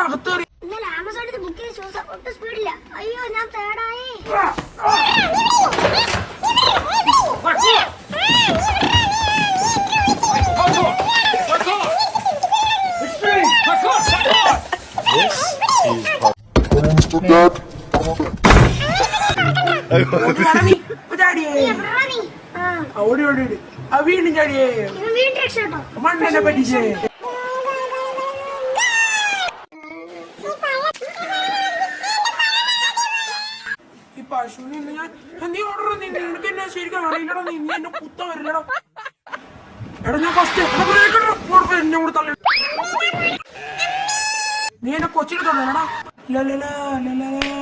അകത്ത് കയറി. ഇന്നലെ ആമസോണിൽ ബുക്ക് ചെയ്ത ഷൂസ് ഒട്ടും സ്പീഡില്ല. അയ്യോ ഞാൻ തേടായി. വീണ്ടും ചാടിയേ മണ്ണെന്നെ പറ്റിച്ചേ. ഈ പശുവിനെ നീ ഓർഡർ നിനക്ക് എന്നെ ശരിക്കും അറിയില്ലടോ. നീ എന്നെ കുത്ത വരില്ലടോ. എടാ ഞാൻ ഫസ്റ്റ് എന്നെ കൂടെ തള്ളി. നീ എന്നെ കൊച്ചിനെ തള്ളടാ. ലലലാ ലലലാ